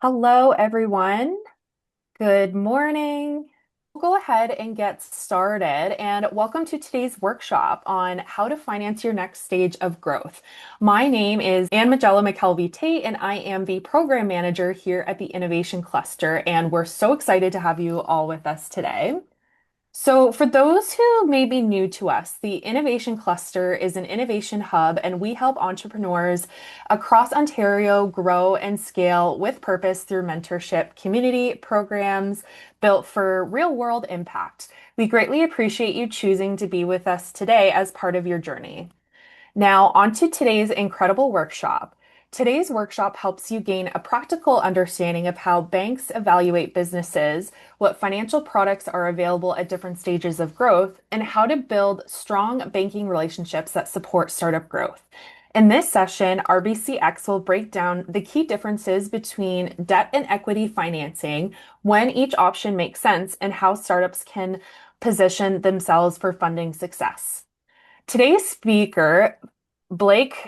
Hello, everyone. Good morning. We'll go ahead and get started. And welcome to today's workshop on how to finance your next stage of growth. My name is Anne Magella McKelvey Tate, and I am the program manager here at the Innovation Cluster. And we're so excited to have you all with us today. So, for those who may be new to us, the Innovation Cluster is an innovation hub, and we help entrepreneurs across Ontario grow and scale with purpose through mentorship, community programs built for real world impact. We greatly appreciate you choosing to be with us today as part of your journey. Now, on to today's incredible workshop. Today's workshop helps you gain a practical understanding of how banks evaluate businesses, what financial products are available at different stages of growth, and how to build strong banking relationships that support startup growth. In this session, RBCx will break down the key differences between debt and equity financing, when each option makes sense, and how startups can position themselves for funding success. Today's speaker, Blake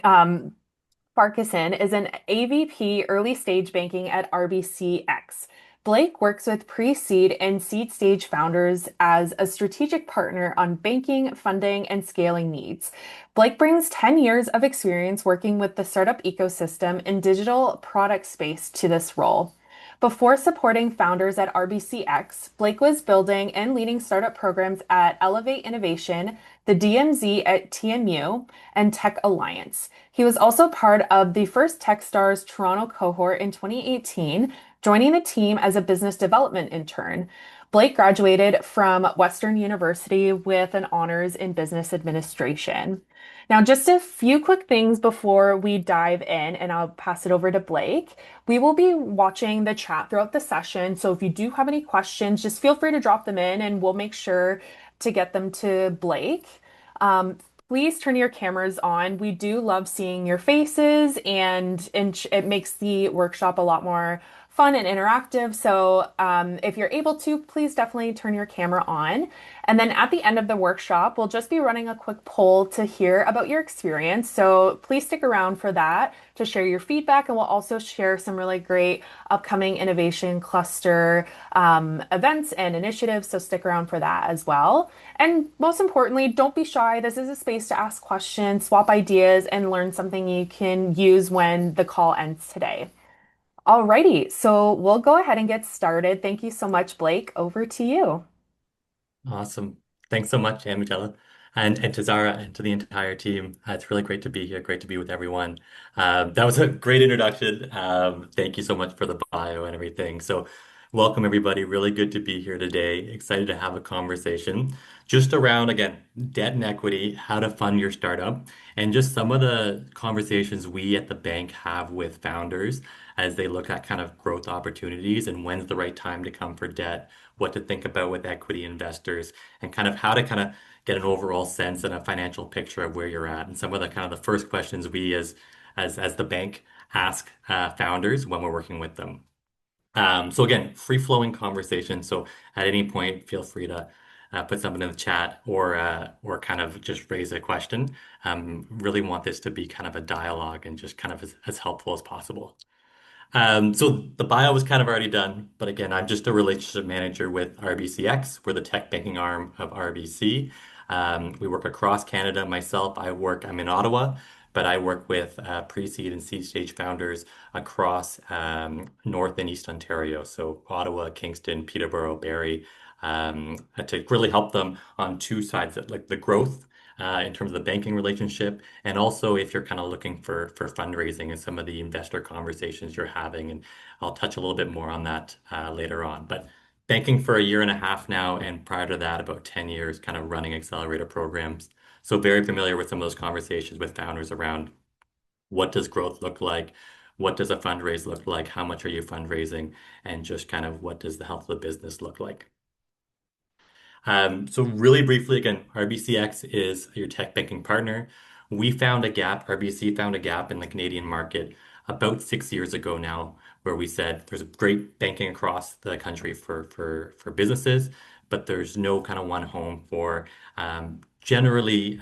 Farquharson, is an AVP early stage banking at RBCx. Blake works with pre-seed and seed stage founders as a strategic partner on banking, funding, and scaling needs. Blake brings 10 years of experience working with the startup ecosystem and digital product space to this role. Before supporting founders at RBCx, Blake was building and leading startup programs at Elevate Innovation, the DMZ at TMU, and Tech Alliance. He was also part of the first Techstars Toronto cohort in 2018, joining the team as a business development intern. Blake graduated from Western University with an honors in business administration. Now, just a few quick things before we dive in, and I'll pass it over to Blake. We will be watching the chat throughout the session, so if you do have any questions, just feel free to drop them in and we'll make sure to get them to Blake. Um, Please turn your cameras on. We do love seeing your faces, and it makes the workshop a lot more fun and interactive. So if you're able to, please definitely turn your camera on. And then at the end of the workshop, we'll just be running a quick poll to hear about your experience. So please stick around for that to share your feedback. And we'll also share some really great upcoming innovation cluster events and initiatives. So stick around for that as well. And most importantly, don't be shy. This is a space to ask questions, swap ideas, and learn something you can use when the call ends today. Alrighty, so we'll go ahead and get started. Thank you so much, Blake. Over to you. Awesome. Thanks so much, Angela. And to Zara and to the entire team. It's really great to be here. Great to be with everyone. That was a great introduction. Thank you so much for the bio and everything. So, welcome everybody. Really good to be here today. Excited to have a conversation just around, again, debt and equity, how to fund your startup, and just some of the conversations we at the bank have with founders as they look at kind of growth opportunities and when's the right time to come for debt, what to think about with equity investors, and kind of how to kind of get an overall sense and a financial picture of where you're at. And some of the kind of the first questions we as the bank ask founders when we're working with them. So again, free-flowing conversation. So at any point, feel free to put something in the chat or kind of just raise a question. Really want this to be kind of a dialogue and just kind of as helpful as possible. So the bio was kind of already done, but again, I'm just a relationship manager with RBCx. We're the tech banking arm of RBC. We work across Canada. I'm in Ottawa, but I work with pre-seed and seed stage founders across North and East Ontario. So Ottawa, Kingston, Peterborough, Barrie, to really help them on two sides, like the growth in terms of the banking relationship, and also if you're kind of looking for fundraising and some of the investor conversations you're having. And I'll touch a little bit more on that later on. But banking for a year and a half now, and prior to that, about 10 years kind of running accelerator programs. So very familiar with some of those conversations with founders around what does growth look like? What does a fundraise look like? How much are you fundraising? And just kind of what does the health of the business look like? So really briefly, again, RBCx is your tech banking partner. RBC found a gap in the Canadian market about 6 years ago now, where we said there's great banking across the country for businesses, but there's no kind of one home for generally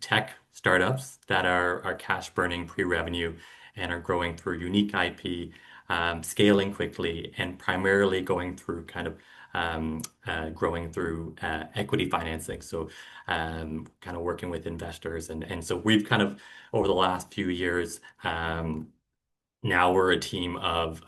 tech startups that are cash burning pre-revenue and are growing through unique IP scaling quickly, and primarily going through growing through equity financing. So kind of working with investors. And so we've kind of, over the last few years, now we're a team of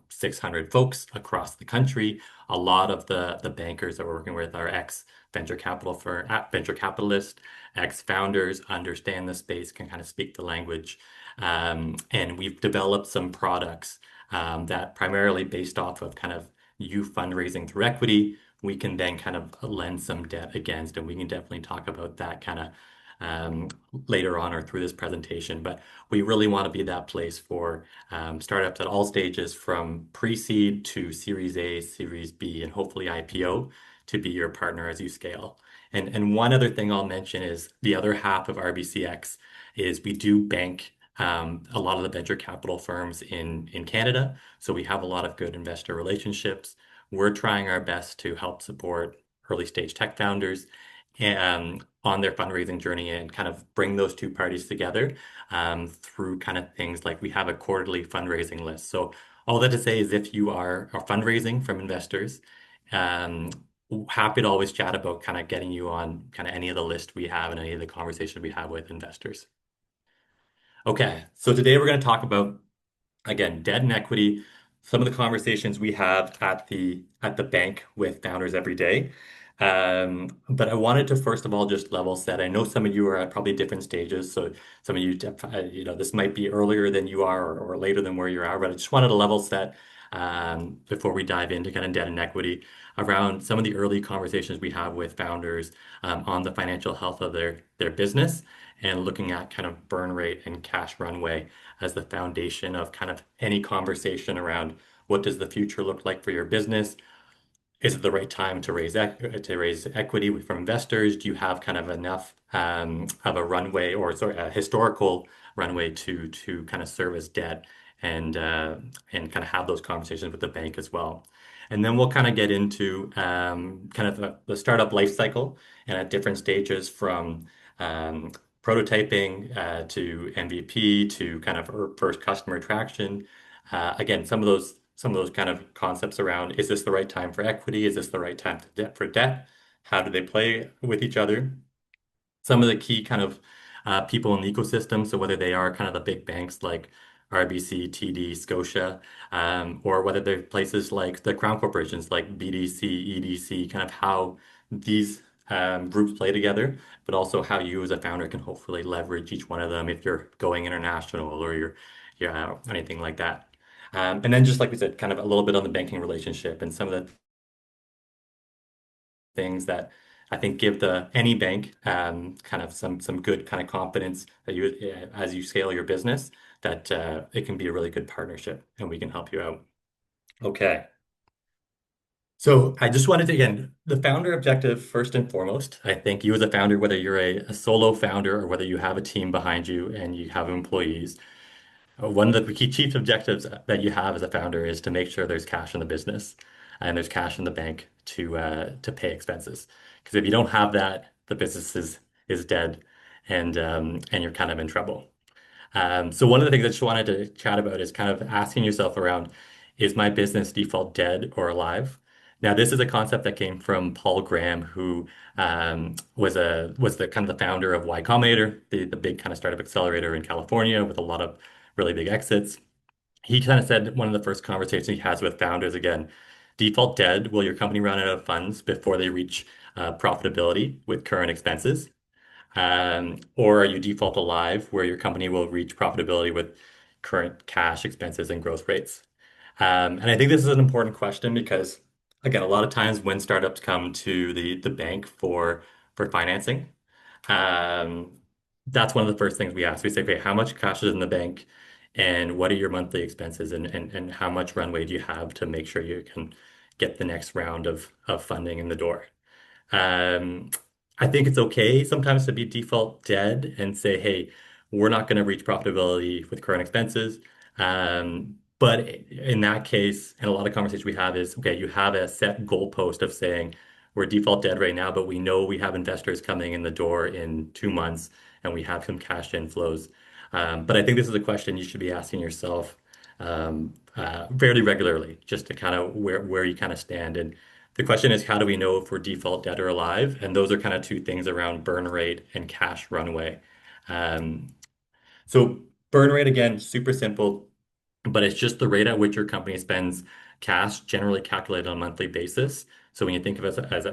600 folks across the country. A lot of the bankers that we're working with are ex venture capitalists, ex founders, understand the space, can kind of speak the language, and we've developed some products that primarily based off of kind of you fundraising through equity. We can then kind of lend some debt against, and we can definitely talk about that kind of um, later on or through this presentation. But we really want to be that place for startups at all stages, from pre-seed to Series A, Series B, and hopefully IPO, to be your partner as you scale. And one other thing I'll mention is the other half of RBCx is we do bank a lot of the venture capital firms in Canada. So we have a lot of good investor relationships. We're trying our best to help support early stage tech founders on their fundraising journey and kind of bring those two parties together through kind of things like we have a quarterly fundraising list. So all that to say is if you are fundraising from investors, um, happy to always chat about kind of getting you on kind of any of the list we have and any of the conversations we have with investors. Okay, so today we're going to talk about, again, debt and equity, some of the conversations we have at the bank with founders every day. But I wanted to first of all just level set. I know some of you are at probably different stages, so some of you, this might be earlier than you are or later than where you are. But I just wanted to level set before we dive into kind of debt and equity around some of the early conversations we have with founders on the financial health of their business and looking at kind of burn rate and cash runway as the foundation of kind of any conversation around what does the future look like for your business? Is it the right time to raise equity from investors? Do you have kind of enough of a runway or sorry, a historical runway to kind of service debt and kind of have those conversations with the bank as well? And then we'll kind of get into kind of the startup life cycle and at different stages from um, prototyping to MVP to kind of first customer traction. Again, some of those kind of concepts around, is this the right time for equity? Is this the right time to debt for debt? How do they play with each other? Some of the key kind of people in the ecosystem, so whether they are kind of the big banks like RBC, TD, Scotia, or whether they're places like the crown corporations like BDC, EDC, kind of how these groups play together, but also how you as a founder can hopefully leverage each one of them if you're going international or you're anything like that. And then just like we said, kind of a little bit on the banking relationship and some of the things that I think give the any bank kind of some good kind of confidence that you as you scale your business that it can be a really good partnership and we can help you out. Okay. So I just wanted to, again, the founder objective first and foremost. I think you as a founder, whether you're a solo founder or whether you have a team behind you and you have employees, one of the key chief objectives that you have as a founder is to make sure there's cash in the business and there's cash in the bank to pay expenses. Because if you don't have that, the business is dead and you're kind of in trouble. So one of the things I just wanted to chat about is kind of asking yourself around, is my business default dead or alive? Now, this is a concept that came from Paul Graham, who was the kind of the founder of Y Combinator, the big kind of startup accelerator in California with a lot of really big exits. He kind of said one of the first conversations he has with founders again, default dead, will your company run out of funds before they reach profitability with current expenses? Or are you default alive, where your company will reach profitability with current cash expenses and growth rates? And I think this is an important question because, again, a lot of times when startups come to the bank for financing, um, that's one of the first things we ask. We say, okay, how much cash is in the bank, and what are your monthly expenses, and how much runway do you have to make sure you can get the next round of funding in the door? Um, I think it's okay sometimes to be default dead and say, hey, we're not going to reach profitability with current expenses. But in that case, and a lot of conversations we have is, okay, you have a set goalpost of saying we're default dead right now, but we know we have investors coming in the door in 2 months and we have some cash inflows. But I think this is a question you should be asking yourself. fairly regularly, just to kind of where you kind of stand. And the question is, how do we know if we're default dead or alive? And those are kind of two things around burn rate and cash runway. Um, so burn rate, again, super simple, but it's just the rate at which your company spends cash, generally calculated on a monthly basis. So when you think of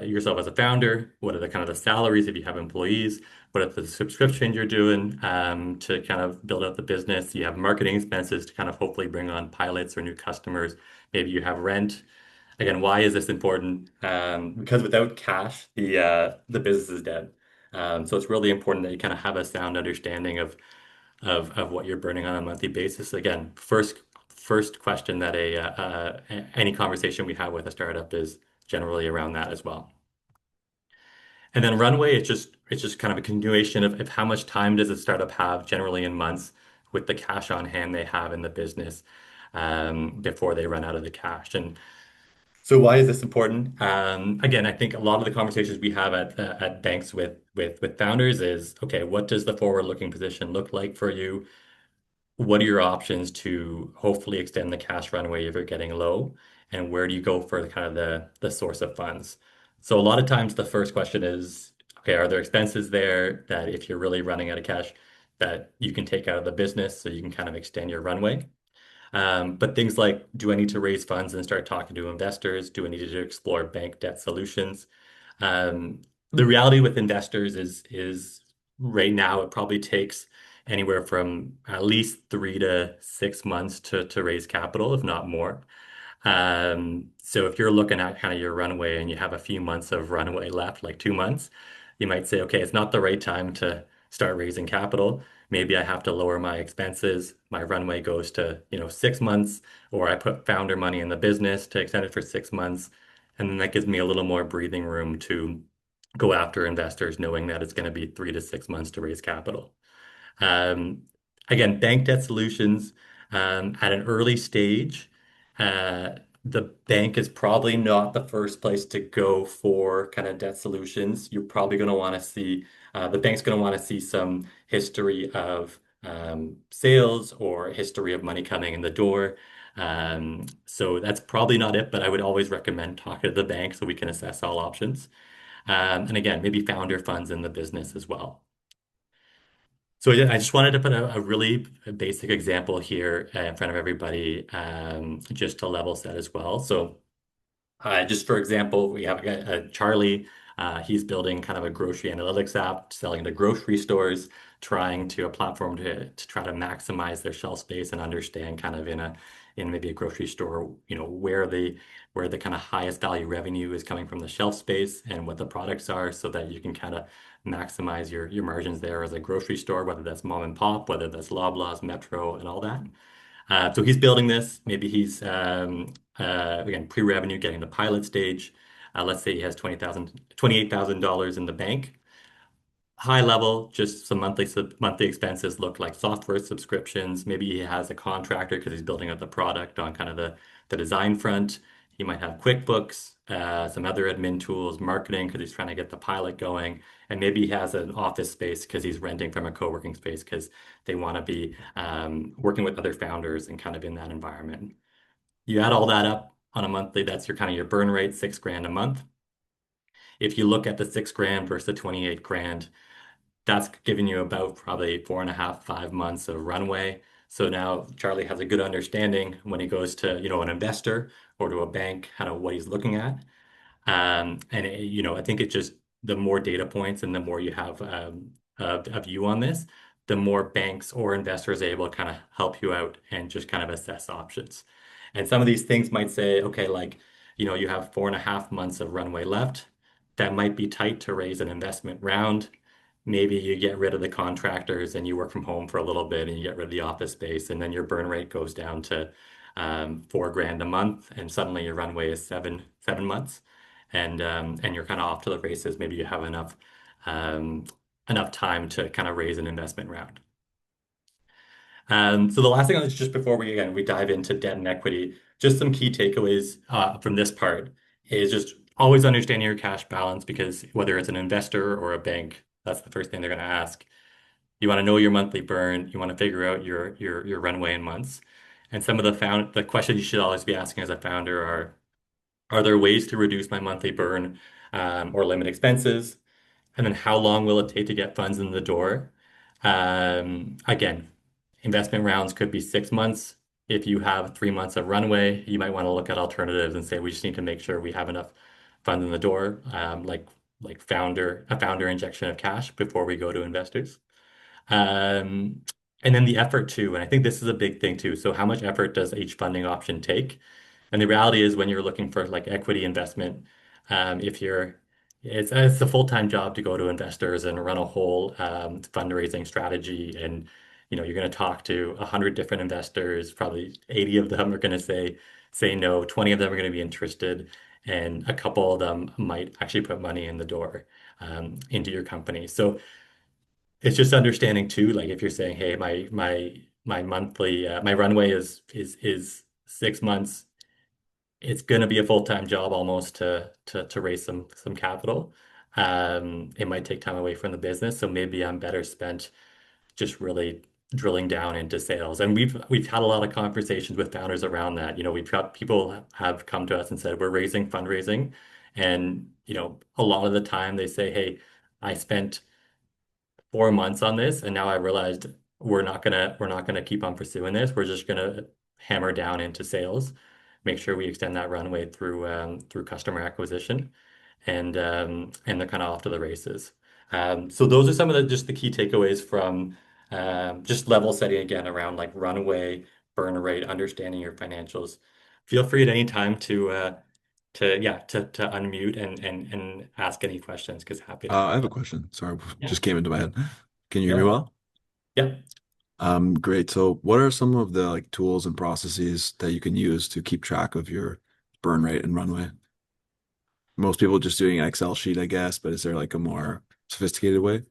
yourself as a founder, what are the kind of the salaries if you have employees? What are the subscriptions you're doing to kind of build out the business? You have marketing expenses to kind of hopefully bring on pilots or new customers. Maybe you have rent. Again, why is this important? Because without cash, the business is dead. So it's really important that you kind of have a sound understanding of what you're burning on a monthly basis. Again, first question that any conversation we have with a startup is generally around that as well. And then runway, it's just kind of a continuation of how much time does a startup have generally in months with the cash on hand they have in the business before they run out of the cash. And so why is this important? Again, I think a lot of the conversations we have at banks with founders is, okay, what does the forward-looking position look like for you? What are your options to hopefully extend the cash runway if you're getting low? And where do you go for kind of the source of funds? So a lot of times the first question is, okay, are there expenses there that if you're really running out of cash that you can take out of the business so you can kind of extend your runway? But things like, do I need to raise funds and start talking to investors? Do I need to explore bank debt solutions? Um, the reality with investors is right now it probably takes anywhere from at least 3 to 6 months to raise capital, if not more. So if you're looking at kind of your runway and you have a few months of runway left, like 2 months, you might say, okay, it's not the right time to start raising capital. Maybe I have to lower my expenses. My runway goes to, 6 months, or I put founder money in the business to extend it for 6 months. And then that gives me a little more breathing room to go after investors, knowing that it's going to be 3 to 6 months to raise capital. Um, Again, bank debt solutions at an early stage, uh, the bank is probably not the first place to go for kind of debt solutions. You're probably going to want to see, the bank's going to want to see some history of sales or history of money coming in the door. So that's probably not it, but I would always recommend talking to the bank so we can assess all options. And again, maybe founder funds in the business as well. So yeah, I just wanted to put a really basic example here in front of everybody, just to level set as well. So just for example, we have Charlie. He's building kind of a grocery analytics app, selling to grocery stores, trying to a platform to try to maximize their shelf space and understand kind of in maybe a grocery store, where the kind of highest value revenue is coming from the shelf space and what the products are, so that you can kind of maximize your margins there as a grocery store, whether that's mom and pop, whether that's Loblaws, Metro, and all that. So he's building this. Maybe he's again pre-revenue, getting the pilot stage. Let's say he has $28,000 in the bank. High level, just some monthly expenses look like software subscriptions. Maybe he has a contractor because he's building out the product on kind of the design front. He might have QuickBooks, some other admin tools, marketing because he's trying to get the pilot going, and maybe he has an office space because he's renting from a co-working space because they want to be working with other founders and kind of in that environment. You add all that up on a monthly, that's your kind of your burn rate, 6 grand a month. If you look at the 6 grand versus the 28 grand, that's giving you about probably 4.5, 5 months of runway. So now Charlie has a good understanding when he goes to, an investor or to a bank, kind of what he's looking at. I think it's just the more data points and the more you have a view on this, the more banks or investors are able to kind of help you out and just kind of assess options. And some of these things might say, okay, like, you have 4.5 months of runway left. That might be tight to raise an investment round. Maybe you get rid of the contractors and you work from home for a little bit and you get rid of the office space, and then your burn rate goes down to 4 grand a month, and suddenly your runway is seven months, and you're kind of off to the races. Maybe you have um, enough time to kind of raise an investment round. So the last thing is just before we dive into debt and equity, just some key takeaways from this part is just always understanding your cash balance, because whether it's an investor or a bank, that's the first thing they're going to ask. You want to know your monthly burn. You want to figure out your runway in months. And some of the questions you should always be asking as a founder are there ways to reduce my monthly burn or limit expenses? And then how long will it take to get funds in the door? Again, investment rounds could be 6 months. If you have 3 months of runway, you might want to look at alternatives and say we just need to make sure we have enough funds in the door, like a founder injection of cash before we go to investors. Um, and then the effort too, and I think this is a big thing too. So how much effort does each funding option take? And the reality is when you're looking for like equity investment, if you're it's a full-time job to go to investors and run a whole fundraising strategy. And you're going to talk to 100 different investors. Probably 80 of them are going to say no, 20 of them are going to be interested, and a couple of them might actually put money in the door into your company. So it's just understanding too, like if you're saying, hey, my monthly my runway is 6 months, it's going to be a full-time job almost to raise some capital. It might take time away from the business, so maybe I'm better spent just really drilling down into sales. And we've had a lot of conversations with founders around that. We've got people have come to us and said we're raising fundraising, and a lot of the time they say, hey, I spent 4 months on this, and now I realized we're not gonna keep on pursuing this. We're just gonna hammer down into sales, make sure we extend that runway through customer acquisition, and they're kind of off to the races. So those are some of the key takeaways from just level setting again around like runway, burn rate, understanding your financials. Feel free at any time to unmute and ask any questions because happy to I help have a out. question. Sorry, Yeah. just came into my head. Can you hear me Yeah. well? Yeah. Great. So what are some of the like tools and processes that you can use to keep track of your burn rate and runway? Most people just doing an Excel sheet, I guess, but is there like a more sophisticated way?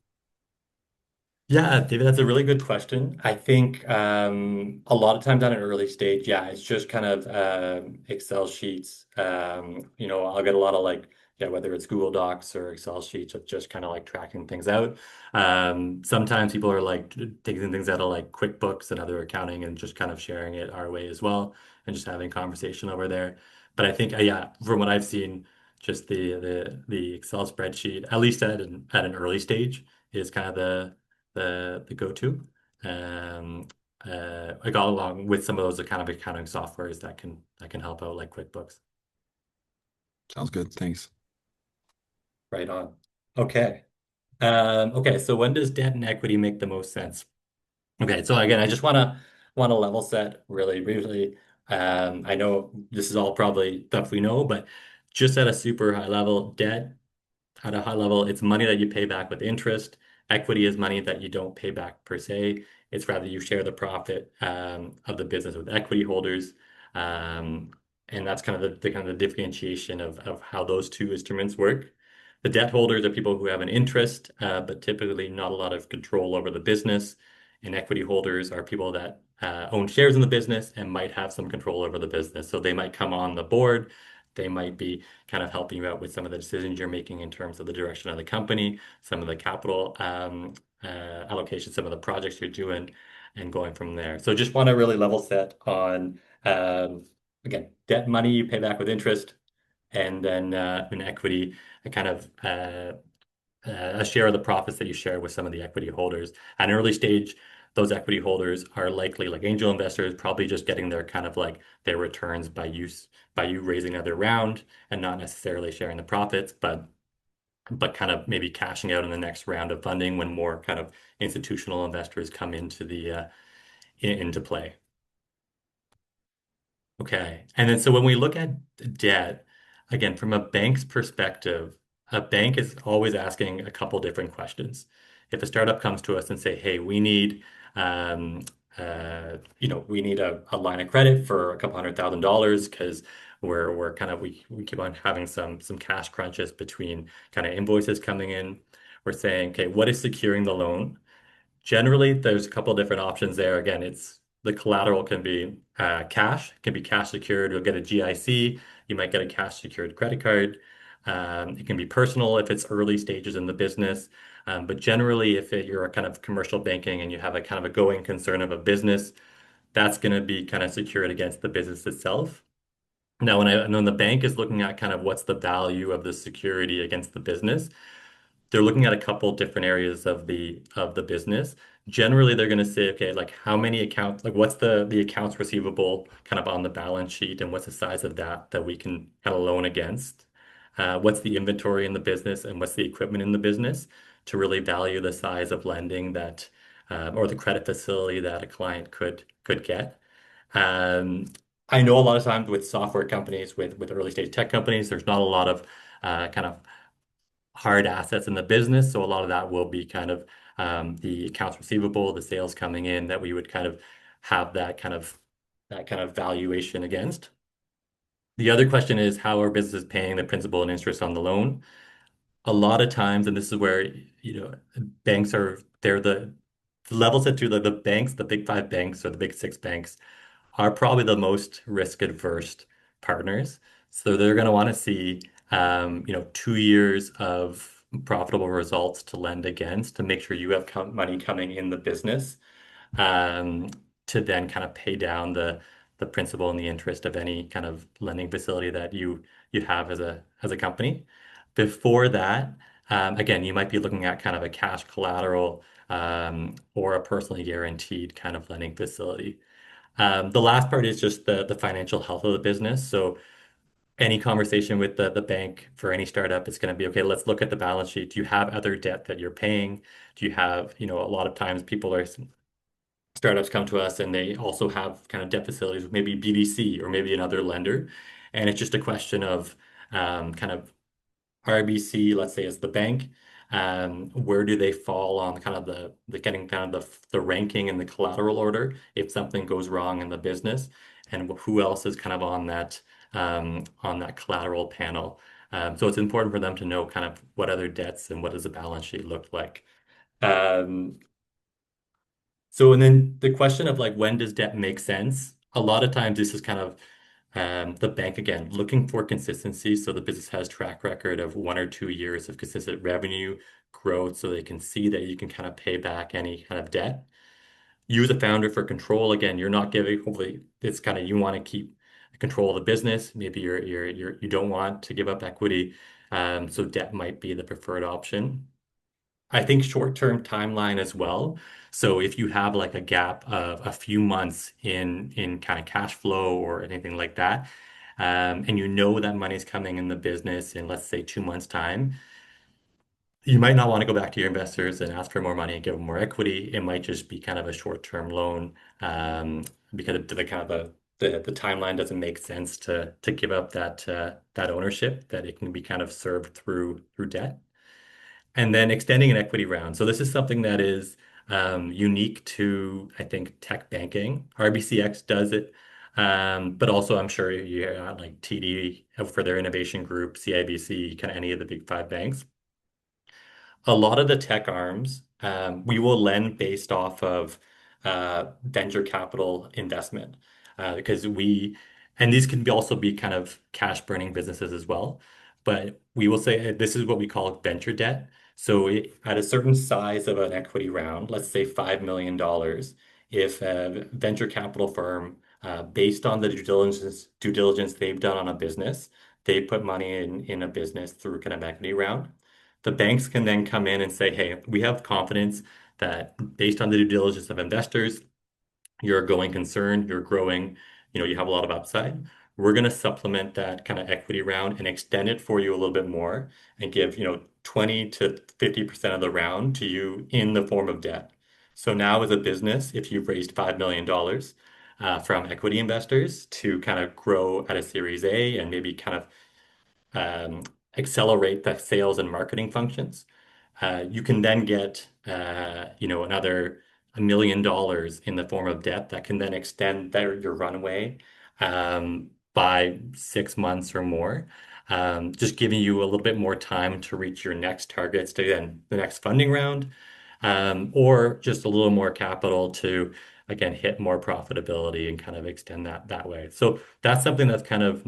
Yeah, David, that's a really good question. I think a lot of times at an early stage, yeah, it's just kind of Excel sheets. I'll get a lot of like, yeah, whether it's Google Docs or Excel sheets of just kind of like tracking things out. Sometimes people are like taking things out of like QuickBooks and other accounting and just kind of sharing it our way as well and just having conversation over there. But I think, yeah, from what I've seen, just the Excel spreadsheet, at least at an early stage, is kind of the go-to. Um, I got along with some of those kind of accounting softwares that can help out like QuickBooks. Sounds good. Thanks. Right on. Okay. Okay. So when does debt and equity make the most sense? Okay. So again, I just want to level set really briefly. I know this is all probably stuff we know, but just at a super high level, debt at a high level, it's money that you pay back with interest. Equity is money that you don't pay back per se. It's rather you share the profit of the business with equity holders. Um, and that's kind of the kind of the differentiation of how those two instruments work. The debt holders are people who have an interest, but typically not a lot of control over the business. And equity holders are people that own shares in the business and might have some control over the business. So they might come on the board. They might be kind of helping you out with some of the decisions you're making in terms of the direction of the company, some of the capital allocation, some of the projects you're doing, and going from there. So just want to really level set on, again, debt money you pay back with interest, and then in equity, a kind of a share of the profits that you share with some of the equity holders. At an early stage, those equity holders are likely like angel investors, probably just getting their kind of like their returns by you raising another round and not necessarily sharing the profits, but kind of maybe cashing out in the next round of funding when more kind of institutional investors come into the into play. Okay. And then so when we look at debt, again, from a bank's perspective, a bank is always asking a couple different questions. If a startup comes to us and say, hey, um, we need a line of credit for a couple $100,000 because we're kind of we keep on having some cash crunches between kind of invoices coming in. We're saying, okay, what is securing the loan? Generally, there's a couple of different options there. Again, it's the collateral can be cash, can be cash secured. You'll get a GIC. You might get a cash secured credit card. It can be personal if it's early stages in the business. But generally, if you're a kind of commercial banking and you have a kind of a going concern of a business, that's going to be kind of secured against the business itself. Now, when the bank is looking at kind of what's the value of the security against the business, they're looking at a couple different areas of the business. Generally, they're going to say, okay, like how many accounts, like what's the accounts receivable kind of on the balance sheet, and what's the size of that we can kind of loan against? What's the inventory in the business, and what's the equipment in the business to really value the size of lending that or the credit facility that a client could get. Um, I know a lot of times with software companies, with early stage tech companies, there's not a lot of kind of hard assets in the business. So a lot of that will be kind of the accounts receivable, the sales coming in that we would kind of have that kind of valuation against. The other question is how are businesses paying the principal and interest on the loan? A lot of times, and this is where, banks they're the level set to the banks, the big five banks or the big six banks are probably the most risk adverse partners. So they're going to want to see, 2 years of profitable results to lend against to make sure you have money coming in the business, um, to then kind of pay down the principal and the interest of any kind of lending facility that you have as a company. Before that, again, you might be looking at kind of a cash collateral, or a personally guaranteed kind of lending facility. The last part is just the financial health of the business. So any conversation with the bank for any startup is going to be, okay, let's look at the balance sheet. Do you have other debt that you're paying? Do you have, a lot of times startups come to us and they also have kind of debt facilities with maybe BDC or maybe another lender. And it's just a question of kind of RBC, let's say, is the bank. Where do they fall on kind of the getting kind of the ranking and the collateral order if something goes wrong in the business, and who else is kind of on that collateral panel. So it's important for them to know kind of what other debts and what does the balance sheet look like. Um, so and then the question of like when does debt make sense? A lot of times this is kind of the bank again looking for consistency. So the business has track record of 1 or 2 years of consistent revenue growth, so they can see that you can kind of pay back any kind of debt. You as a founder for control, again, you're not giving, hopefully it's kind of you want to keep control of the business. Maybe you don't want to give up equity. So debt might be the preferred option. I think short-term timeline as well. So if you have like a gap of a few months in kind of cash flow or anything like that, and you know that money's coming in the business in, let's say, 2 months' time, you might not want to go back to your investors and ask for more money and give them more equity. It might just be kind of a short-term loan, because the kind of the timeline doesn't make sense to give up that ownership, that it can be kind of served through debt. And then extending an equity round. So this is something that is unique to, I think, tech banking. RBCx does it, but also I'm sure you hear like TD for their innovation group, CIBC, kind of any of the big five banks. A lot of the tech arms, we will lend based off of venture capital investment, because and these can also be kind of cash burning businesses as well. But we will say this is what we call venture debt. So at a certain size of an equity round, let's say $5 million, if a venture capital firm, based on the due diligence they've done on a business, they put money in a business through kind of equity round. The banks can then come in and say, hey, we have confidence that based on the due diligence of investors, you're a going concern, you're growing, you have a lot of upside. We're going to supplement that kind of equity round and extend it for you a little bit more and give, 20 to 50% of the round to you in the form of debt. So now as a business, if you've raised $5 million from equity investors to kind of grow at a Series A and maybe kind of accelerate the sales and marketing functions. You can then get, another $1 million in the form of debt that can then extend your runway by 6 months or more, just giving you a little bit more time to reach your next targets to then the next funding round, or just a little more capital to, again, hit more profitability and kind of extend that way. So that's something that's kind of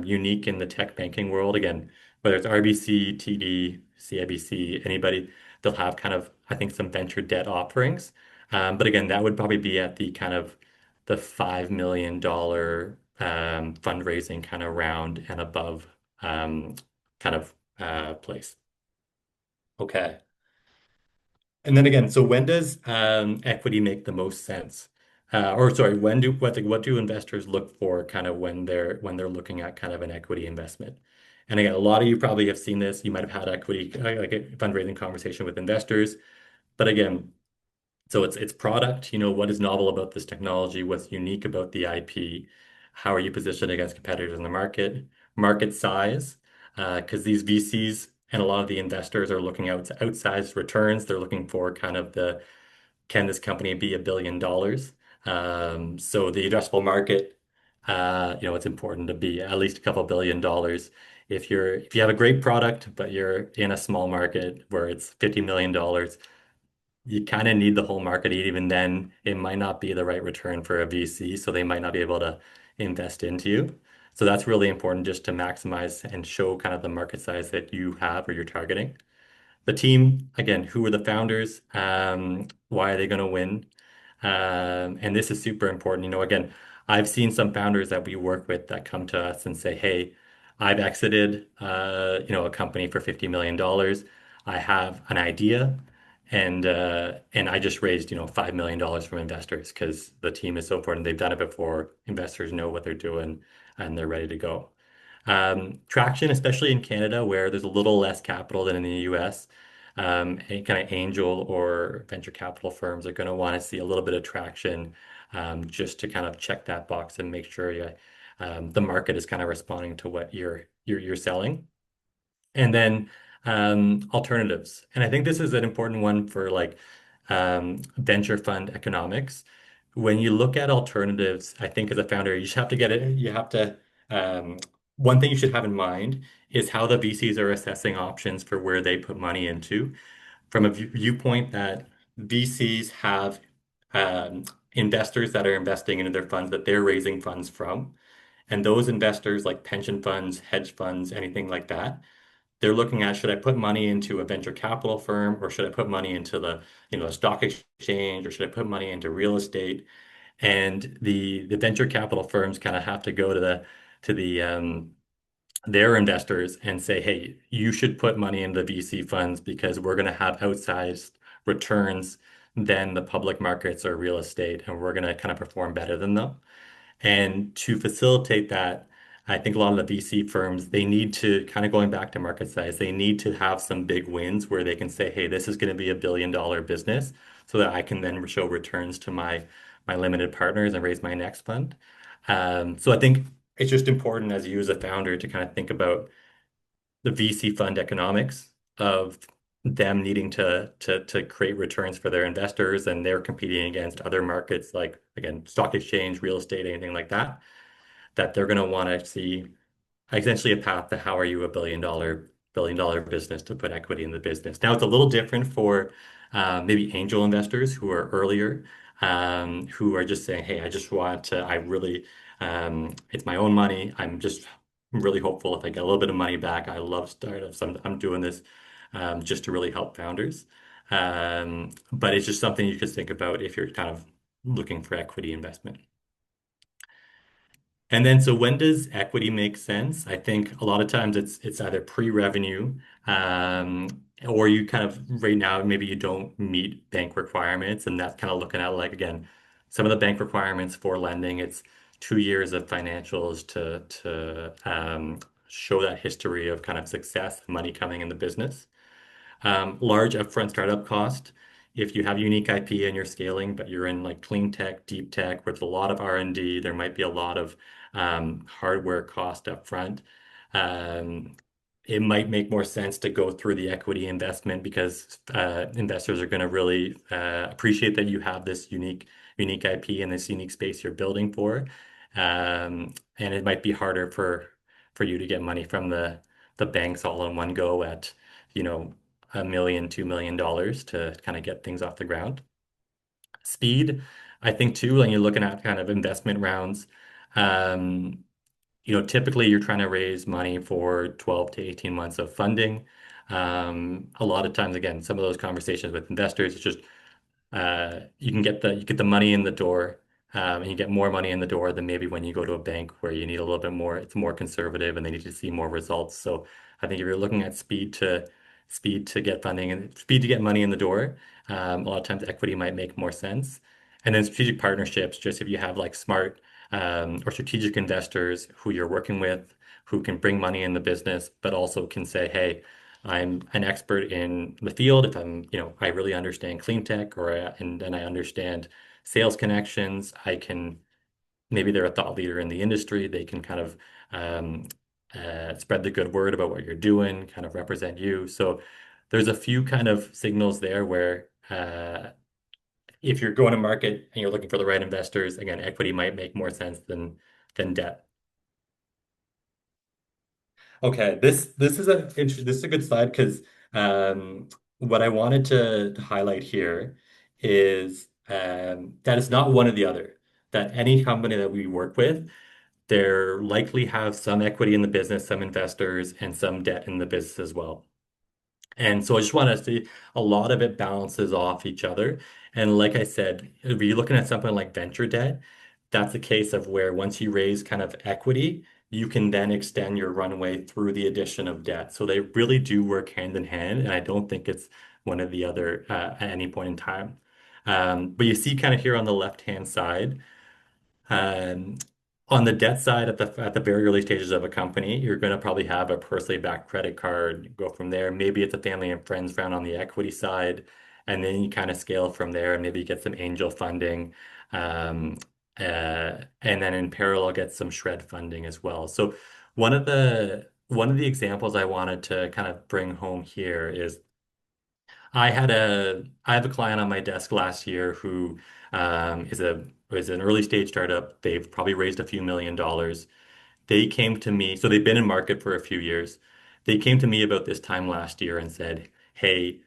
unique in the tech banking world. Again, whether it's RBC, TD, CIBC, anybody, they'll have kind of, I think, some venture debt offerings. But again, that would probably be at the kind of the $5 million fundraising kind of round and above kind of place. Okay. And then again, so when does equity make the most sense? Or sorry, what do investors look for kind of when they're looking at kind of an equity investment? And again, a lot of you probably have seen this. You might have had equity like a fundraising conversation with investors. But again, so it's product, what is novel about this technology? What's unique about the IP? How are you positioned against competitors in the market? Market size, because these VCs and a lot of the investors are looking out to outsized returns. They're looking for kind of can this company be $1 billion? So the addressable market, it's important to be at least a couple $1 billion. If you have a great product, but you're in a small market where it's $50 million, you kind of need the whole market. Even then, it might not be the right return for a VC, so they might not be able to invest into you. So that's really important just to maximize and show kind of the market size that you have or you're targeting. The team, again, who are the founders? Why are they going to win? And this is super important. Again, I've seen some founders that we work with that come to us and say, "Hey, I've exited, a company for $50 million. I have an idea, and I just raised, $5 million from investors because the team is so important. They've done it before. Investors know what they're doing, and they're ready to go." Traction, especially in Canada, where there's a little less capital than in the US, any kind of angel or venture capital firms are going to want to see a little bit of traction, just to kind of check that box and make sure the market is kind of responding to what you're selling. And then alternatives. And I think this is an important one for like venture fund economics. When you look at alternatives, I think as a founder, you just have to get it. Um, One thing you should have in mind is how the VCs are assessing options for where they put money into. From a viewpoint that VCs have investors that are investing into their funds that they're raising funds from. And those investors, like pension funds, hedge funds, anything like that, they're looking at, should I put money into a venture capital firm, or should I put money into the stock exchange, or should I put money into real estate? And the venture capital firms kind of have to go to the their investors and say, "Hey, you should put money into the VC funds because we're going to have outsized returns than the public markets or real estate, and we're going to kind of perform better than them." And to facilitate that, I think a lot of the VC firms, they need to kind of going back to market size, they need to have some big wins where they can say, "Hey, this is going to be $1 billion business," so that I can then show returns to my limited partners and raise my next fund. So I think it's just important as you as a founder to kind of think about the VC fund economics of them needing to create returns for their investors, and they're competing against other markets like, again, stock exchange, real estate, anything like that, that they're going to want to see essentially a path to how are you a billion dollar business to put equity in the business. Now it's a little different for maybe angel investors who are earlier, who are just saying, "Hey, I just want to, I really, it's my own money. I'm just really hopeful if I get a little bit of money back. I love startups. I'm doing this just to really help founders." But it's just something you could think about if you're kind of looking for equity investment. And then, so when does equity make sense? I think a lot of times it's either pre-revenue, um, or you kind of right now maybe you don't meet bank requirements, and that's kind of looking at like again some of the bank requirements for lending. It's 2 years of financials to show that history of kind of success, money coming in the business. Large upfront startup cost. If you have unique IP and you're scaling, but you're in like clean tech, deep tech with a lot of R&D, there might be a lot of hardware cost upfront. Um, it might make more sense to go through the equity investment because investors are going to really appreciate that you have this unique IP and this unique space you're building for. And it might be harder for you to get money from the banks all in one go at, you know, $1 million, $2 million to kind of get things off the ground. Speed, I think too, when you're looking at kind of investment rounds, um, typically you're trying to raise money for 12 to 18 months of funding. A lot of times, again, some of those conversations with investors, it's just you get the money in the door and you get more money in the door than maybe when you go to a bank where you need a little bit more, it's more conservative and they need to see more results. So I think if you're looking at speed to get funding and speed to get money in the door, a lot of times equity might make more sense. And then strategic partnerships, just if you have like smart or strategic investors who you're working with, who can bring money in the business, but also can say, hey, I'm an expert in the field. If I'm, I really understand clean tech and then I understand sales connections. I can, maybe they're a thought leader in the industry. They can kind of um, spread the good word about what you're doing, kind of represent you. So there's a few kind of signals there where if you're going to market and you're looking for the right investors, again, equity might make more sense than debt. Okay, this is a good slide because what I wanted to highlight here is that it's not one or the other. That any company that we work with, they're likely have some equity in the business, some investors, and some debt in the business as well. And so I just want to see a lot of it balances off each other. And like I said, if you're looking at something like venture debt, that's a case of where once you raise kind of equity, you can then extend your runway through the addition of debt. So they really do work hand in hand. And I don't think it's one or the other at any point in time. But you see kind of here on the left-hand side, um, on the debt side, at the very early stages of a company, you're going to probably have a personally backed credit card, go from there. Maybe it's a family and friends round on the equity side, and then you kind of scale from there and maybe get some angel funding. Um, and then in parallel, get some shred funding as well. So one of the examples I wanted to kind of bring home here is I have a client on my desk last year who is an early stage startup. They've probably raised a few $1 million. They came to me, so they've been in market for a few years. They came to me about this time last year and said, "Hey,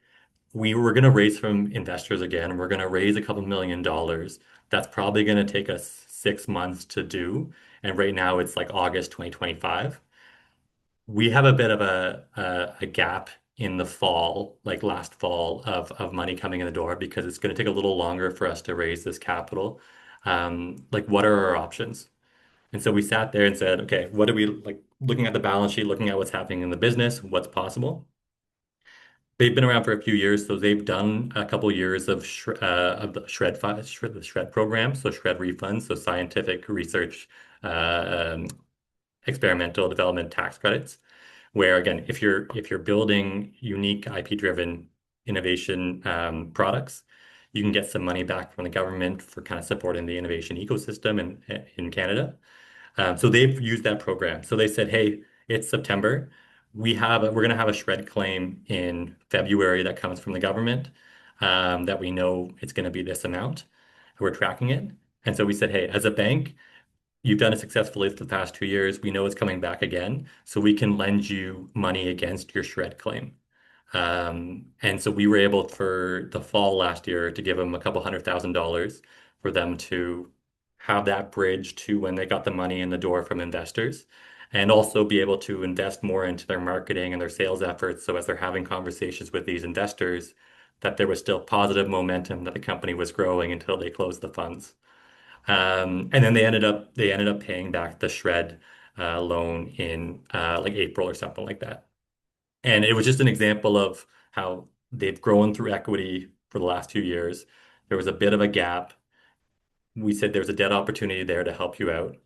we were going to raise from investors again. We're going to raise a couple $1 million. That's probably going to take us 6 months to do, and right now it's like August 2025. We have a bit of a gap in the fall, like last fall, of money coming in the door because it's going to take a little longer for us to raise this capital. Like, what are our options? And so we sat there and said, okay, what do we like looking at the balance sheet, looking at what's happening in the business, what's possible? They've been around for a few years, so they've done a couple years of the the shred program, so shred refunds, so scientific research, experimental development tax credits where again, if you're building unique IP-driven innovation products, you can get some money back from the government for kind of supporting the innovation ecosystem in Canada. So they've used that program. So they said, hey, it's September. We're going to have a shred claim in February that comes from the government that we know it's going to be this amount. We're tracking it. And so we said, hey, as a bank, you've done it successfully for the past 2 years. We know it's coming back again, so we can lend you money against your shred claim. And so we were able for the fall last year to give them a couple $100,000 for them to have that bridge to when they got the money in the door from investors and also be able to invest more into their marketing and their sales efforts. So as they're having conversations with these investors, that there was still positive momentum that the company was growing until they closed the funds. And then they ended up paying back the shred loan in like April or something like that. And it was just an example of how they've grown through equity for the last 2 years. There was a bit of a gap. We said there's a debt opportunity there to help you out.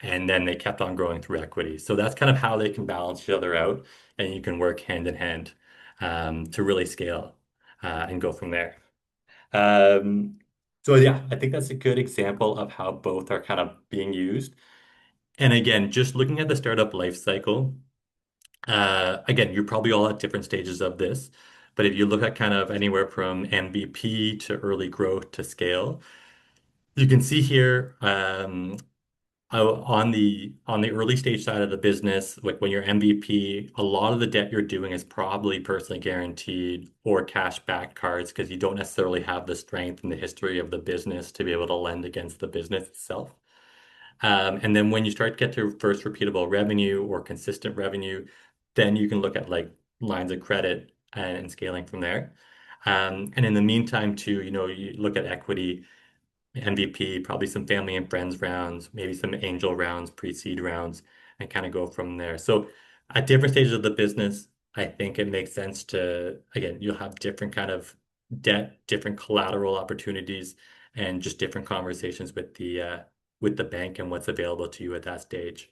And then they kept on growing through equity. So that's kind of how they can balance each other out, and you can work hand in hand to really scale and go from there. Um, so yeah, I think that's a good example of how both are kind of being used. And again, just looking at the startup life cycle, again, you're probably all at different stages of this, but if you look at kind of anywhere from MVP to early growth to scale, you can see here on the early stage side of the business, like when you're MVP, a lot of the debt you're doing is probably personally guaranteed or cash back cards because you don't necessarily have the strength and the history of the business to be able to lend against the business itself. And then when you start to get to first repeatable revenue or consistent revenue, then you can look at like lines of credit and scaling from there. And in the meantime, too, you look at equity. MVP, probably some family and friends rounds, maybe some angel rounds, pre-seed rounds, and kind of go from there. So at different stages of the business, I think it makes sense to, again, you'll have different kind of debt, different collateral opportunities, and just different conversations with the bank and what's available to you at that stage.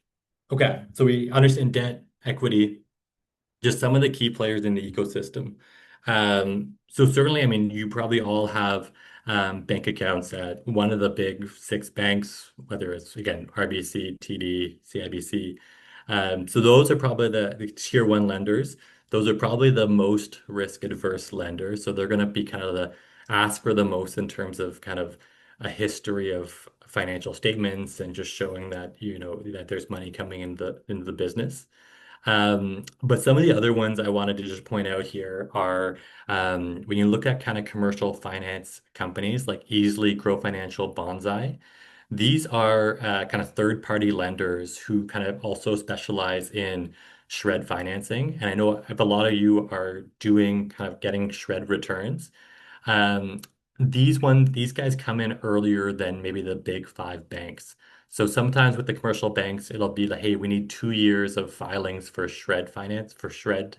Okay, so we understand debt, equity, just some of the key players in the ecosystem. So certainly, I mean, you probably all have bank accounts at one of the big six banks, whether it's again RBC, TD, CIBC. So those are probably the tier one lenders. Those are probably the most risk adverse lenders. So they're going to be kind of the ask for the most in terms of kind of a history of financial statements and just showing that that there's money coming into the business. But some of the other ones I wanted to just point out here are when you look at kind of commercial finance companies like Easily, Grow Financial, Bonsai, these are kind of third-party lenders who kind of also specialize in shred financing. And I know if a lot of you are doing kind of getting shred returns, um, these guys come in earlier than maybe the big five banks. So sometimes with the commercial banks, it'll be like, hey, we need 2 years of filings for shred finance, for shred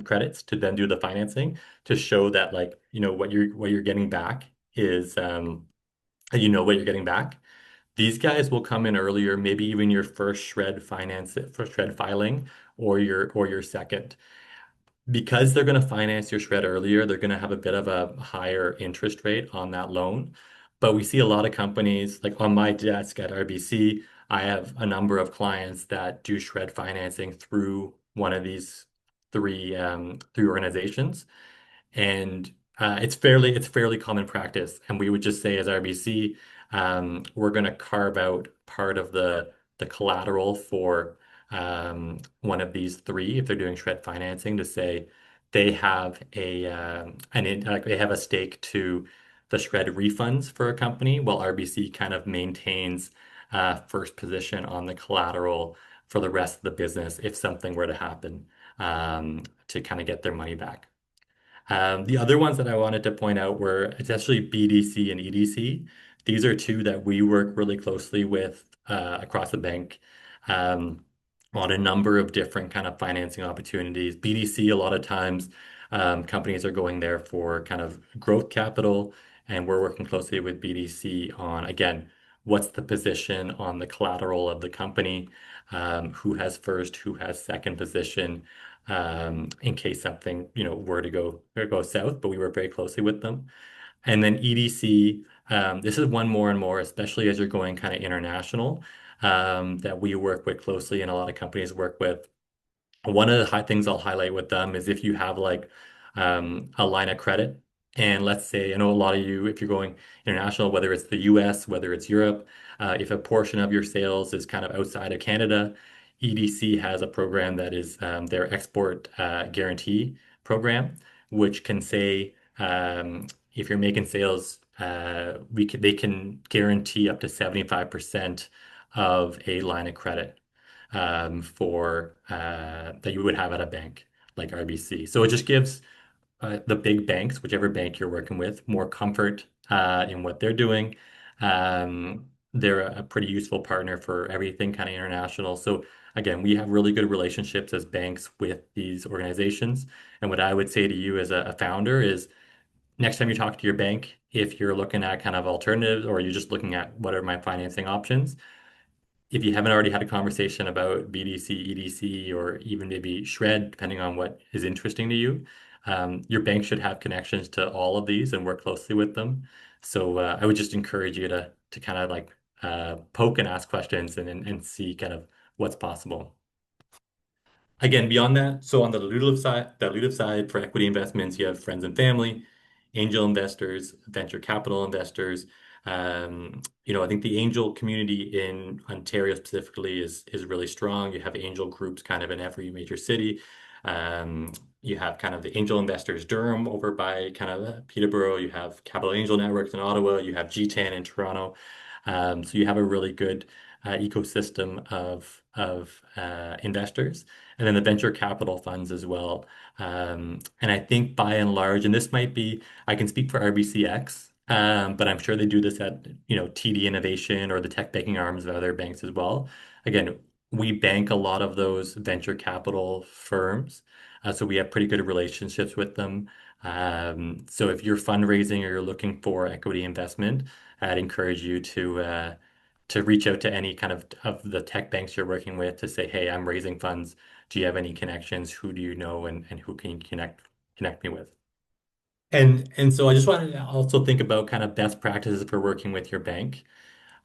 credits to then do the financing to show that like, what you're getting back is what you're getting back. These guys will come in earlier, maybe even your first shred finance for shred filing or your second because they're going to finance your shred earlier, they're going to have a bit of a higher interest rate on that loan. But we see a lot of companies, like on my desk at RBC, I have a number of clients that do shred financing through one of these three organizations. And it's fairly common practice. And we would just say as RBC, we're going to carve out part of the collateral for one of these three if they're doing shred financing to say they have like they have a stake to the shred refunds for a company, while RBC kind of maintains first position on the collateral for the rest of the business if something were to happen to kind of get their money back. The other ones that I wanted to point out were it's actually BDC and EDC. These are two that we work really closely with across the bank um, on a number of different kind of financing opportunities. BDC, a lot of times, companies are going there for kind of growth capital, and we're working closely with BDC on, again, what's the position on the collateral of the company, who has first, who has second position in case something, were to go south, but we work very closely with them. And then EDC, this is one more and more, especially as you're going kind of international, that we work with closely and a lot of companies work with. One of the high things I'll highlight with them is if you have like a line of credit, and let's say, I know a lot of you, if you're going international, whether it's the US, whether it's Europe, if a portion of your sales is kind of outside of Canada, EDC has a program that is their export guarantee program, which can say if you're making sales, they can guarantee up to 75% of a line of credit for that you would have at a bank like RBC. So it just gives the big banks, whichever bank you're working with, more comfort in what they're doing. They're a pretty useful partner for everything kind of international. So again, we have really good relationships as banks with these organizations. And what I would say to you as a founder is next time you talk to your bank, if you're looking at kind of alternatives or you're just looking at what are my financing options, if you haven't already had a conversation about BDC, EDC, or even maybe Shred, depending on what is interesting to you, your bank should have connections to all of these and work closely with them. So I would just encourage you to kind of like poke and ask questions and see kind of what's possible. Again, beyond that, so on the dilutive side for equity investments, you have friends and family, angel investors, venture capital investors. I think the angel community in Ontario specifically is really strong. You have angel groups kind of in every major city. You have kind of the Angel Investors Durham over by kind of Peterborough. You have Capital Angel Networks in Ottawa. You have GTAN in Toronto. So you have a really good ecosystem of investors, and then the venture capital funds as well. And I think by and large, and this might be, I can speak for RBCx. But I'm sure they do this at, TD Innovation or the tech banking arms of other banks as well. Again, we bank a lot of those venture capital firms, so we have pretty good relationships with them. So if you're fundraising or you're looking for equity investment, I'd encourage you to reach out to any kind of the tech banks you're working with to say, hey, I'm raising funds. Do you have any connections? Who do you know, and who can you connect me with? And so I just wanted to also think about kind of best practices for working with your bank.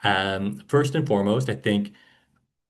First and foremost, I think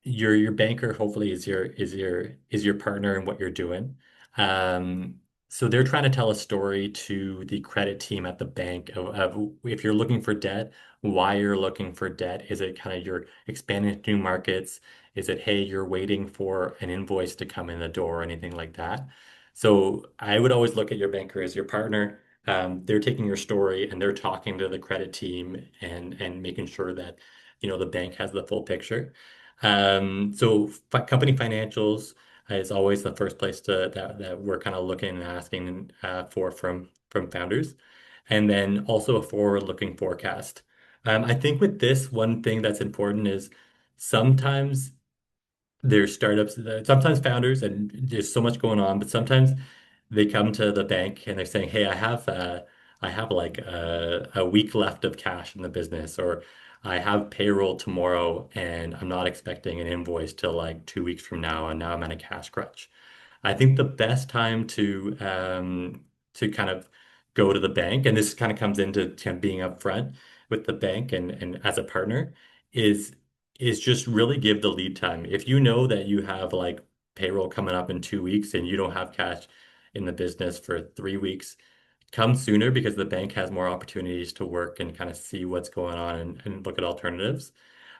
your banker hopefully is your partner in what you're doing. Um, so they're trying to tell a story to the credit team at the bank of if you're looking for debt, why you're looking for debt. Is it kind of you're expanding to new markets? Is it, hey, you're waiting for an invoice to come in the door or anything like that? So I would always look at your banker as your partner. They're taking your story and they're talking to the credit team and making sure that the bank has the full picture. So company financials is always the first place that we're kind of looking and asking for from founders, and then also a forward-looking forecast. I think with this, one thing that's important is sometimes there's startups, sometimes founders, and there's so much going on, but sometimes they come to the bank and they're saying, "Hey, I have like a week left of cash in the business, or I have payroll tomorrow, and I'm not expecting an invoice till like 2 weeks from now, and now I'm at a cash crunch." I think the best time to kind of go to the bank, and this kind of comes into kind of being upfront with the bank and as a partner, is is just really give the lead time. If you know that you have like payroll coming up in 2 weeks and you don't have cash in the business for 3 weeks, come sooner because the bank has more opportunities to work and kind of see what's going on and look at alternatives.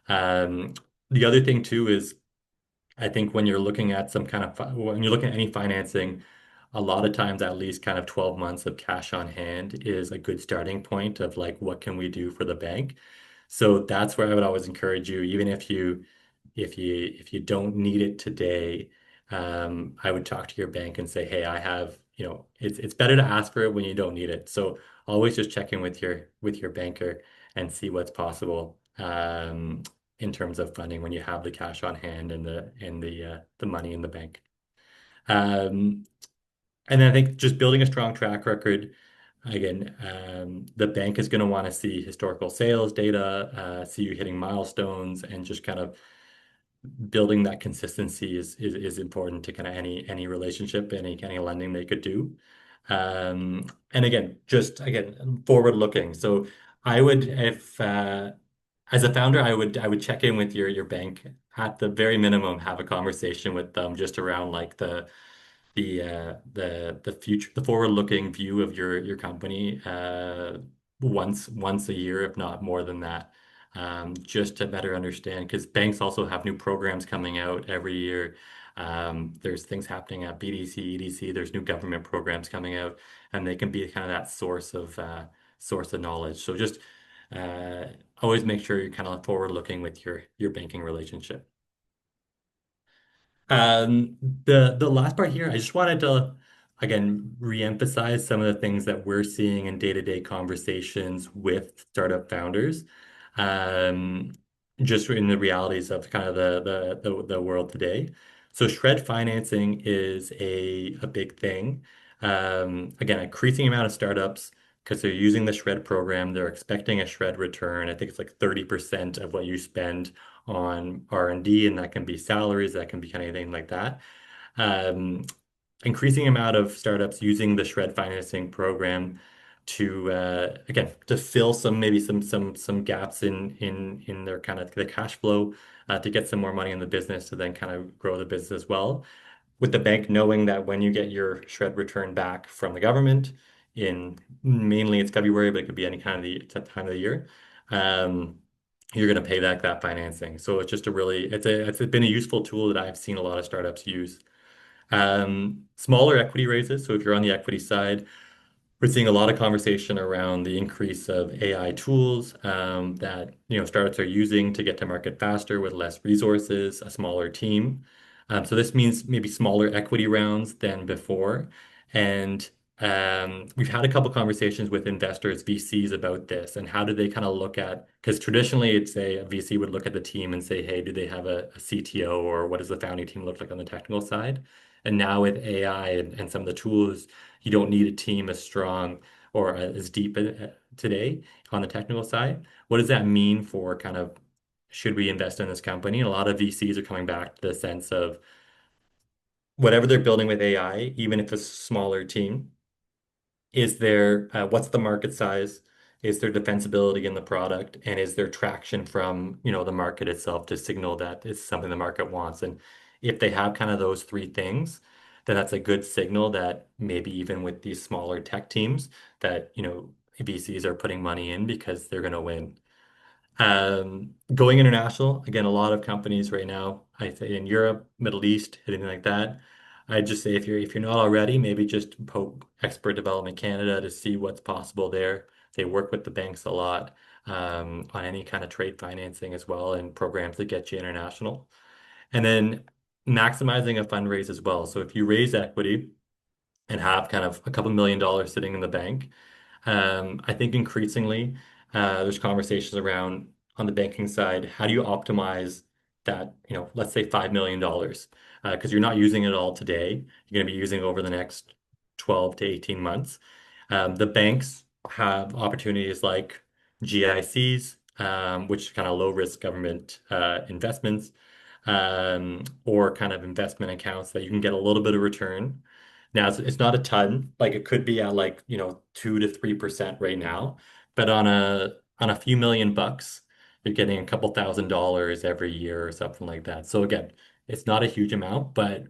Um, the other thing too is I think when you're looking at when you're looking at any financing, a lot of times at least kind of 12 months of cash on hand is a good starting point of like what can we do for the bank. So that's where I would always encourage you, even if you don't need it today, I would talk to your bank and say, hey, I have, it's better to ask for it when you don't need it. So always just check in with your banker and see what's possible. In terms of funding when you have the cash on hand and the money in the bank. Um, and then I think just building a strong track record. Again, the bank is going to want to see historical sales data, see you hitting milestones, and just kind of building that consistency is important to kind of any relationship, any lending they could do. And again, just again, forward looking. So I would, if as a founder, I would check in with your bank at the very minimum, have a conversation with them just around like the future, the forward-looking view of your company once a year, if not more than that, just to better understand. Because banks also have new programs coming out every year. There's things happening at BDC, EDC. There's new government programs coming out, and they can be kind of that source of knowledge. So just uh, always make sure you're kind of forward-looking with your banking relationship. The last part here, I just wanted to again reemphasize some of the things that we're seeing in day-to-day conversations with startup founders. Um, just in the realities of kind of the world today. So shred financing is a big thing. Again, increasing amount of startups because they're using the shred program, they're expecting a shred return. I think it's like 30% of what you spend on R&D, and that can be salaries, that can be kind of anything like that. Um, Increasing amount of startups using the shred financing program to again to fill some gaps in their kind of the cash flow to get some more money in the business to then kind of grow the business as well with the bank knowing that when you get your shred return back from the government in mainly it's February, but it could be any kind of the time of the year, um, you're going to pay back that financing. So it's just it's been a useful tool that I've seen a lot of startups use. Smaller equity raises. So if you're on the equity side, we're seeing a lot of conversation around the increase of AI tools that startups are using to get to market faster with less resources, a smaller team. So this means maybe smaller equity rounds than before. And we've had a couple conversations with investors, VCs about this, and how do they kind of look at, because traditionally it's a VC would look at the team and say, hey, do they have a CTO, or what does the founding team look like on the technical side? And now with AI and some of the tools, you don't need a team as strong or as deep today on the technical side. What does that mean for kind of should we invest in this company? And a lot of VCs are coming back to the sense of whatever they're building with AI, even if it's a smaller team, is there what's the market size? Is there defensibility in the product? And is there traction from, the market itself to signal that it's something the market wants? And if they have kind of those three things, then that's a good signal that maybe even with these smaller tech teams that, VCs are putting money in because they're going to win. Going international, again, a lot of companies right now, I say in Europe, Middle East, anything like that. I'd just say if you're not already, maybe just poke Expert Development Canada to see what's possible there. They work with the banks a lot on any kind of trade financing as well and programs that get you international. And then maximizing a fundraise as well. So if you raise equity and have kind of a couple $1 million sitting in the bank, I think increasingly there's conversations around on the banking side, how do you optimize that, let's say $5 million, because you're not using it all today. You're going to be using it over the next 12 to 18 months. The banks have opportunities like GICs, which kind of low risk government investments, or kind of investment accounts that you can get a little bit of return. Now, it's not a ton, like it could be at like, 2 to 3% right now, but on a few million bucks, you're getting a couple $1,000s every year or something like that. So again, it's not a huge amount, but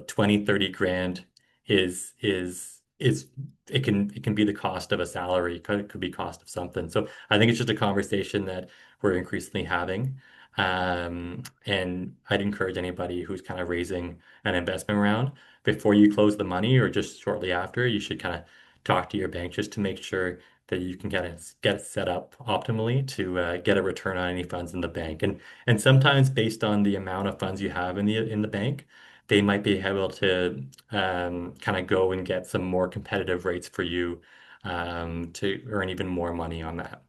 20, 30 grand is it can be the cost of a salary, could be cost of something. So I think it's just a conversation that we're increasingly having. And I'd encourage anybody who's kind of raising an investment round before you close the money or just shortly after, you should kind of talk to your bank just to make sure that you can get it set up optimally to get a return on any funds in the bank. And sometimes based on the amount of funds you have in the bank, they might be able to kind of go and get some more competitive rates for you to earn even more money on that.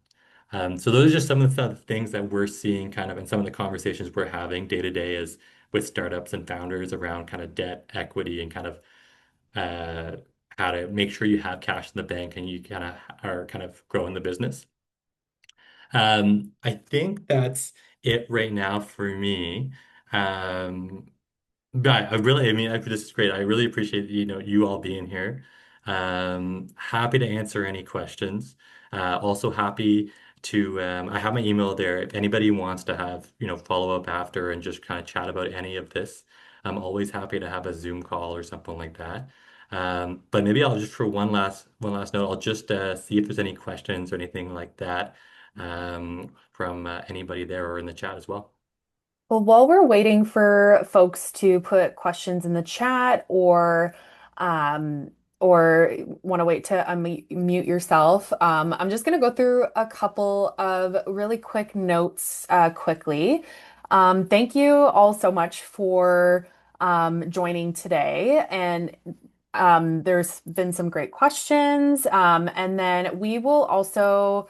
So those are just some of the things that we're seeing kind of in some of the conversations we're having day to day is with startups and founders around kind of debt, equity, and kind of uh, how to make sure you have cash in the bank and you kind of are kind of growing the business. I think that's it right now for me. Um, but I mean, this is great. I really appreciate, you all being here. Happy to answer any questions. Also happy to, I have my email there. If anybody wants to have, follow up after and just kind of chat about any of this, I'm always happy to have a Zoom call or something like that. But maybe I'll just for one last note, I'll just see if there's any questions or anything like that from anybody there or in the chat as well. Well, while we're waiting for folks to put questions in the chat um, or want to wait to unmute yourself, I'm just going to go through a couple of really quick notes quickly. Thank you all so much for joining today. And there's been some great questions. And then we will also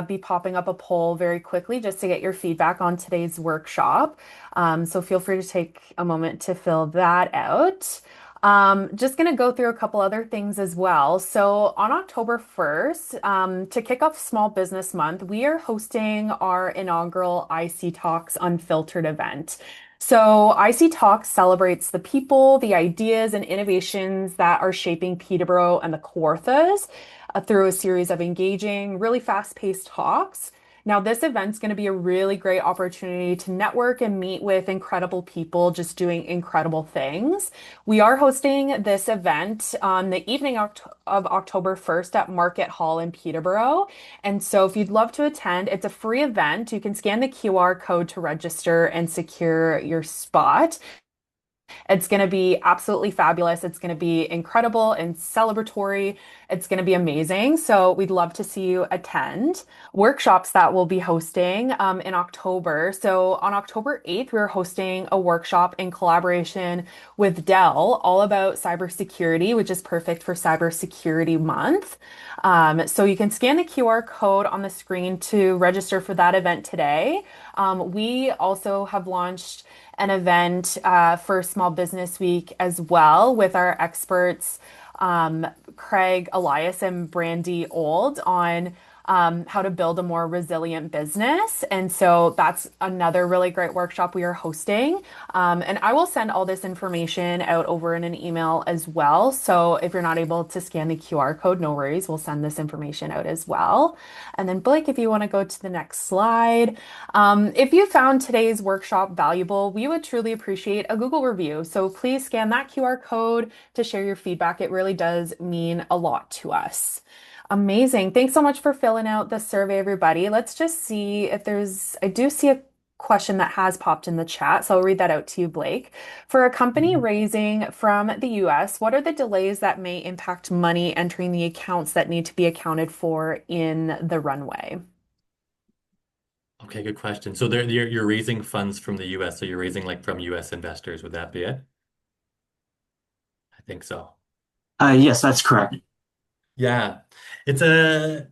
be popping up a poll very quickly just to get your feedback on today's workshop. So feel free to take a moment to fill that out. Just going to go through a couple other things as well. So on October 1st, to kick off Small Business Month, we are hosting our inaugural IC Talks Unfiltered event. So IC Talks celebrates the people, the ideas, and innovations that are shaping Peterborough and the Kawarthas through a series of engaging, really fast-paced talks. Now, this event's going to be a really great opportunity to network and meet with incredible people just doing incredible things. We are hosting this event on the evening of October 1st at Market Hall in Peterborough. And so if you'd love to attend, it's a free event. You can scan the QR code to register and secure your spot. It's going to be absolutely fabulous. It's going to be incredible and celebratory. It's going to be amazing. So we'd love to see you attend. Workshops that we'll be hosting in October. So on October 8th, we're hosting a workshop in collaboration with Dell all about cybersecurity, which is perfect for Cybersecurity Month. So you can scan the QR code on the screen to register for that event today. We also have launched an event for Small Business Week as well with our experts, Craig Elias and Brandy Old, on how to build a more resilient business. And so that's another really great workshop we are hosting. And I will send all this information out over in an email as well. So if you're not able to scan the QR code, no worries. We'll send this information out as well. And then Blake, if you want to go to the next slide. If you found today's workshop valuable, we would truly appreciate a Google review. So please scan that QR code to share your feedback. It really does mean a lot to us. Amazing. Thanks so much for filling out the survey, everybody. Let's just see if I do see a question that has popped in the chat. So I'll read that out to you, Blake. For a company Mhm. raising from the US, what are the delays that may impact money entering the accounts that need to be accounted for in the runway? Okay, good question. So you're raising funds from the US, so you're raising like from US investors, would that be it? I think so. Yes, that's correct. Yeah, it's a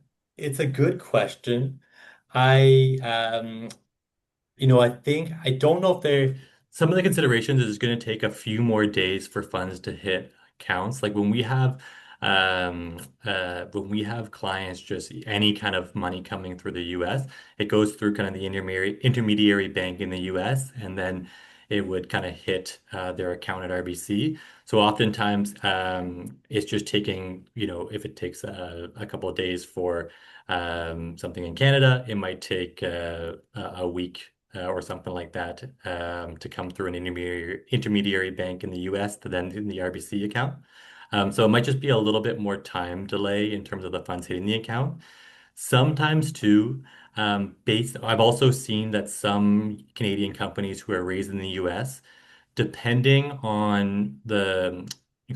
good question. I I think I don't know if some of the considerations is going to take a few more days for funds to hit accounts. Like when we have clients, just any kind of money coming through the US, it goes through kind of the intermediary bank in the US, and then it would kind of hit their account at RBC. So oftentimes it's just taking, if it takes a couple of days for something in Canada, it might take a week or something like that to come through an intermediary bank in the US to then in the RBC account. So it might just be a little bit more time delay in terms of the funds hitting the account. Sometimes too, I've also seen that some Canadian companies who are raised in the US, depending on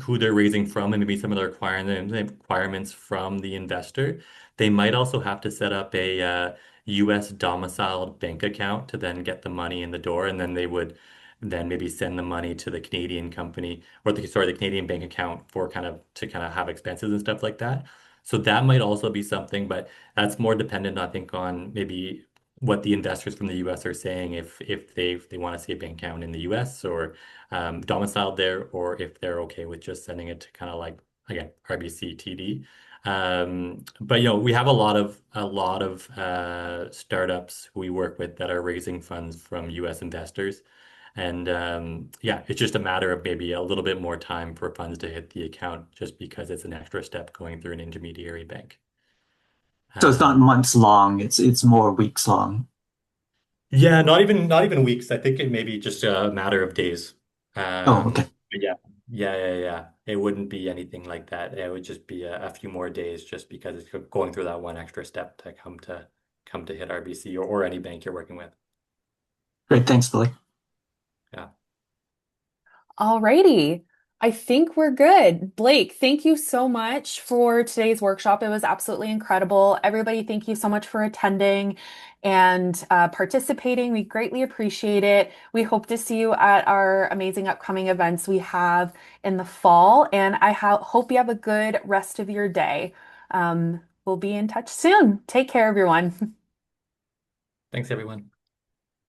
who they're raising from and maybe some of the requirements from the investor, they might also have to set up a US domiciled bank account to then get the money in the door, and then they would then maybe send the money to the Canadian company or the Canadian bank account for to kind of have expenses and stuff like that. So that might also be something, but that's more dependent, I think, on maybe what the investors from the US are saying, if they want to see a bank account in the US or domiciled there, or if they're okay with just sending it to kind of like, again, RBC TD. But we have a lot of startups we work with that are raising funds from US investors. And yeah, it's just a matter of maybe a little bit more time for funds to hit the account just because it's an extra step going through an intermediary bank. So it's not Um, months long, it's more weeks long. Yeah, not even weeks. I think it may be just a matter of days. Oh, okay. But yeah, yeah. It wouldn't be anything like that. It would just be a few more days, just because it's going through that one extra step to come to hit RBC or any bank you're working with. Great. Thanks, Billy. Yeah. Alrighty. I think we're good. Blake, thank you so much for today's workshop. It was absolutely incredible. Everybody, thank you so much for attending and participating. We greatly appreciate it. We hope to see you at our amazing upcoming events we have in the fall. And I hope you have a good rest of your day. We'll be in touch soon. Take care, everyone. Thanks, everyone.